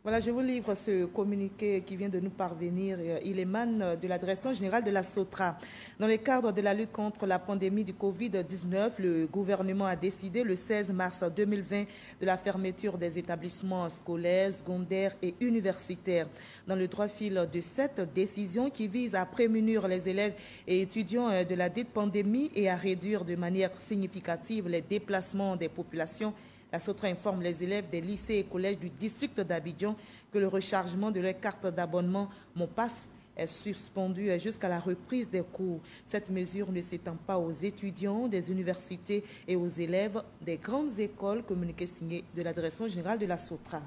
Voilà, je vous livre ce communiqué qui vient de nous parvenir. Il émane de la Direction générale de la SOTRA. Dans le cadre de la lutte contre la pandémie du Covid-19, le gouvernement a décidé le 16 mars 2020 de la fermeture des établissements scolaires, secondaires et universitaires. Dans le droit fil de cette décision qui vise à prémunir les élèves et étudiants de la dite pandémie et à réduire de manière significative les déplacements des populations, la SOTRA informe les élèves des lycées et collèges du district d'Abidjan que le rechargement de leur carte d'abonnement MonPass est suspendu jusqu'à la reprise des cours. Cette mesure ne s'étend pas aux étudiants des universités et aux élèves des grandes écoles, communiqué signé de la Direction générale de la SOTRA.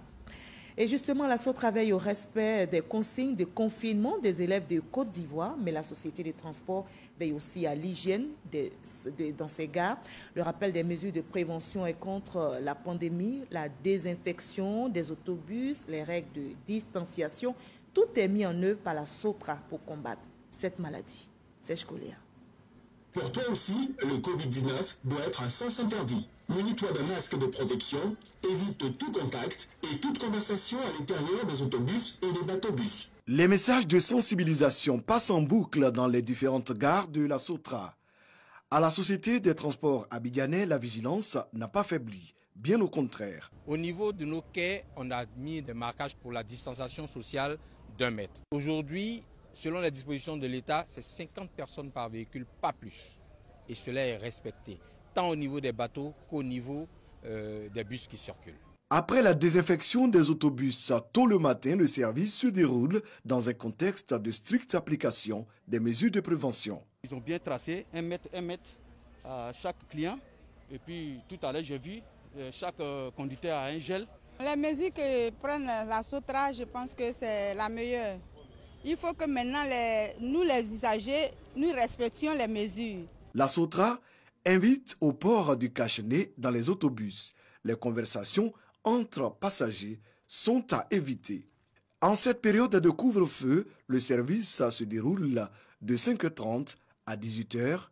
Et justement, la SOTRA veille au respect des consignes de confinement des élèves de Côte d'Ivoire, mais la Société des transports veille aussi à l'hygiène dans ces gares. Le rappel des mesures de prévention et contre la pandémie, la désinfection des autobus, les règles de distanciation, tout est mis en œuvre par la SOTRA pour combattre cette maladie. Serge Collier. Pour toi aussi, le Covid-19 doit être un sens interdit. Munis-toi d'un masque de protection, évite tout contact et toute conversation à l'intérieur des autobus et des bateaux-bus. Les messages de sensibilisation passent en boucle dans les différentes gares de la SOTRA. À la Société des transports abidjanais, la vigilance n'a pas faibli, bien au contraire. Au niveau de nos quais, on a mis des marquages pour la distanciation sociale d'1 mètre. Aujourd'hui, selon les dispositions de l'État, c'est 50 personnes par véhicule, pas plus. Et cela est respecté, tant au niveau des bateaux qu'au niveau des bus qui circulent. Après la désinfection des autobus, tôt le matin, le service se déroule dans un contexte de stricte application des mesures de prévention. Ils ont bien tracé 1 mètre à chaque client. Et puis tout à l'heure, j'ai vu chaque conducteur a un gel. Les mesures que prennent la SOTRA, je pense que c'est la meilleure. Il faut que maintenant, nous les usagers, nous respections les mesures. La SOTRA invite au port du cache-nez dans les autobus. Les conversations entre passagers sont à éviter. En cette période de couvre-feu, le service se déroule de 5h30 à 18h